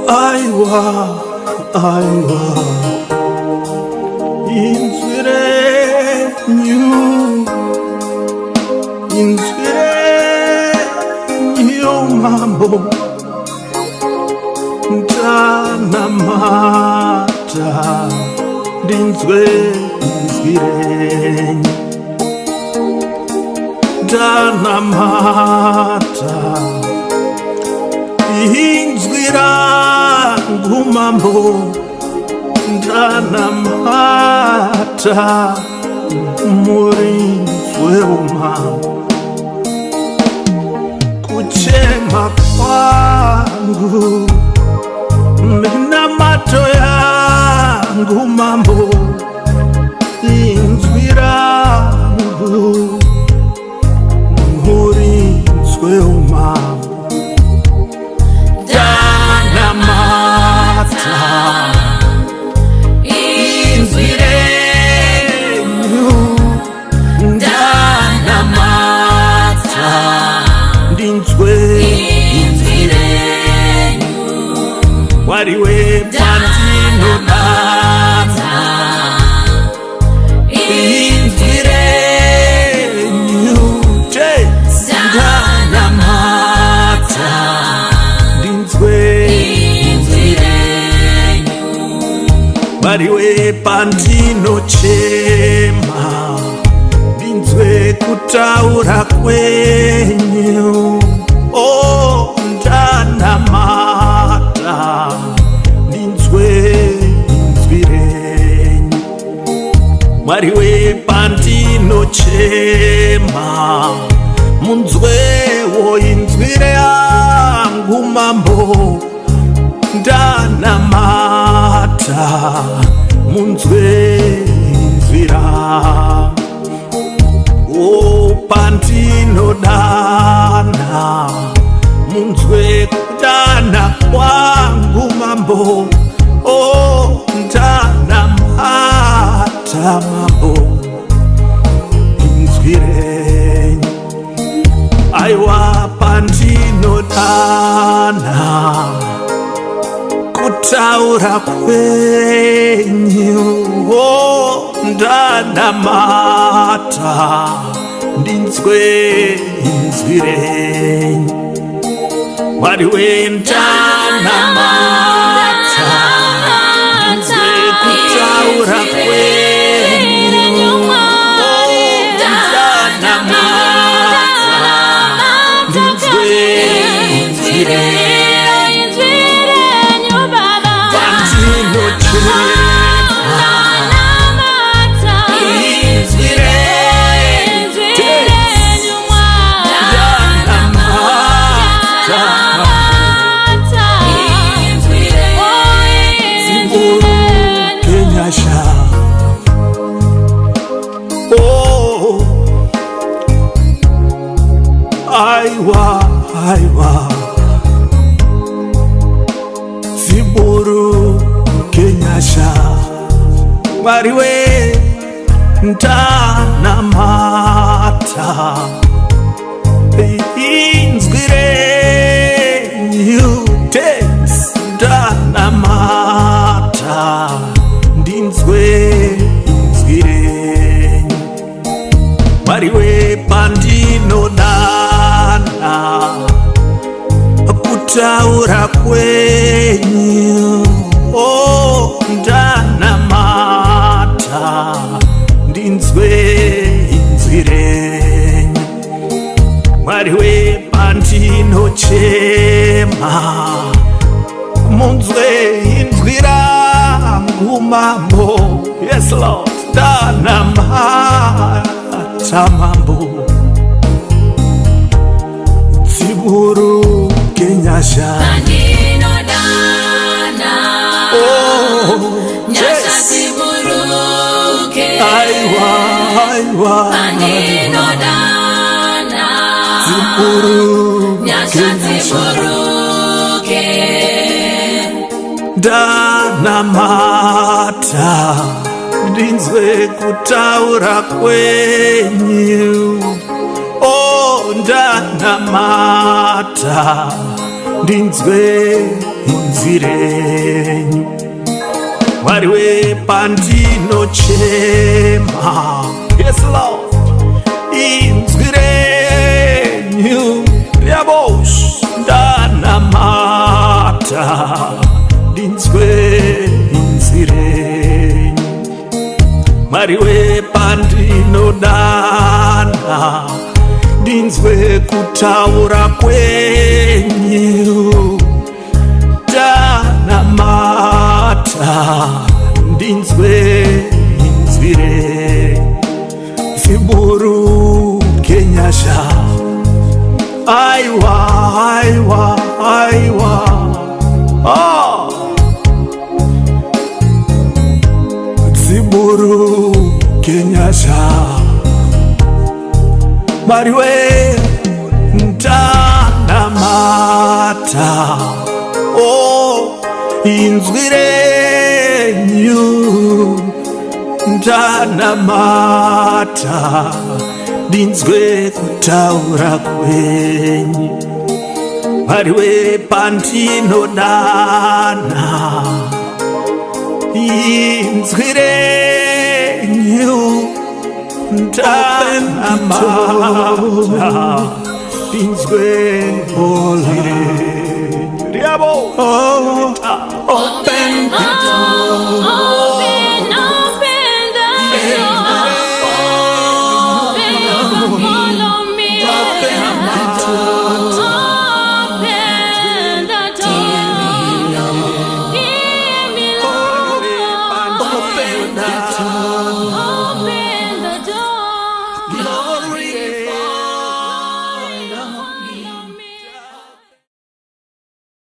aiwa inzwirenyu mambo ndanamata inzwirenyu ndanamata inzwirangu mambo ndanamata murinzwe umambo kuchema kwangu minamato yangu mambo inzwirangu murinzwe umambo ndanamata inzwirenyu ndanamata ndinzwirenyu wariwe pantinonata inzwirenyu ndanamata wariwe pandinochema ndinzwe kutaura kwenyu ndanamata ndinzwe inzwirenyu wariwe pandinochema munzwewo inzwire yangu mambo ndanamata munzwe inzwira pandinodana munzwe kudana kwangu mambo ndanamata mambo inzwirenyu aiwa pandinodana kutaura kwenyu ndanamata ndinzwe inzwirenyu wariwe ndanamata ndinzwe kutaura kwenyu ndanamata ndinzwe inzwirenyu aiwa ziburu kenyasha wariwe ndanamata inzwirenyu ndanamata ndinzwe inzwirenyu wariwe pandinodana kutaura kwenyu ndanamata ndinzwe inzwirenyu wariwe pandinochema munzwe inzwirangu mambo yes Lord ndanamata mambo ziburu kenyasha pandinodana nyasha aiwa paninodana ziburuke nyasha dziburuke ndanamata ndinzwe kutaura kwenyu ndanamata ndinzwe inzwi renyu Mwari wepandinochema yes Lord inzwi renyu riabosh ndanamata ndinzwe inzwi renyu Mwari wepandinodana ndinzwe kutaura kwenyu ndanamata ndinzwe inzwi renyu ziburuke nyasha aiwa aiwa aiwa ziburuke nyasha Mwari ndanamata inzwi renyu ndanamata ndinzwe kutaura kwenyu Mwari wepandinodana inzwi renyu ndanamata ndinzwe inzwi renyu riabo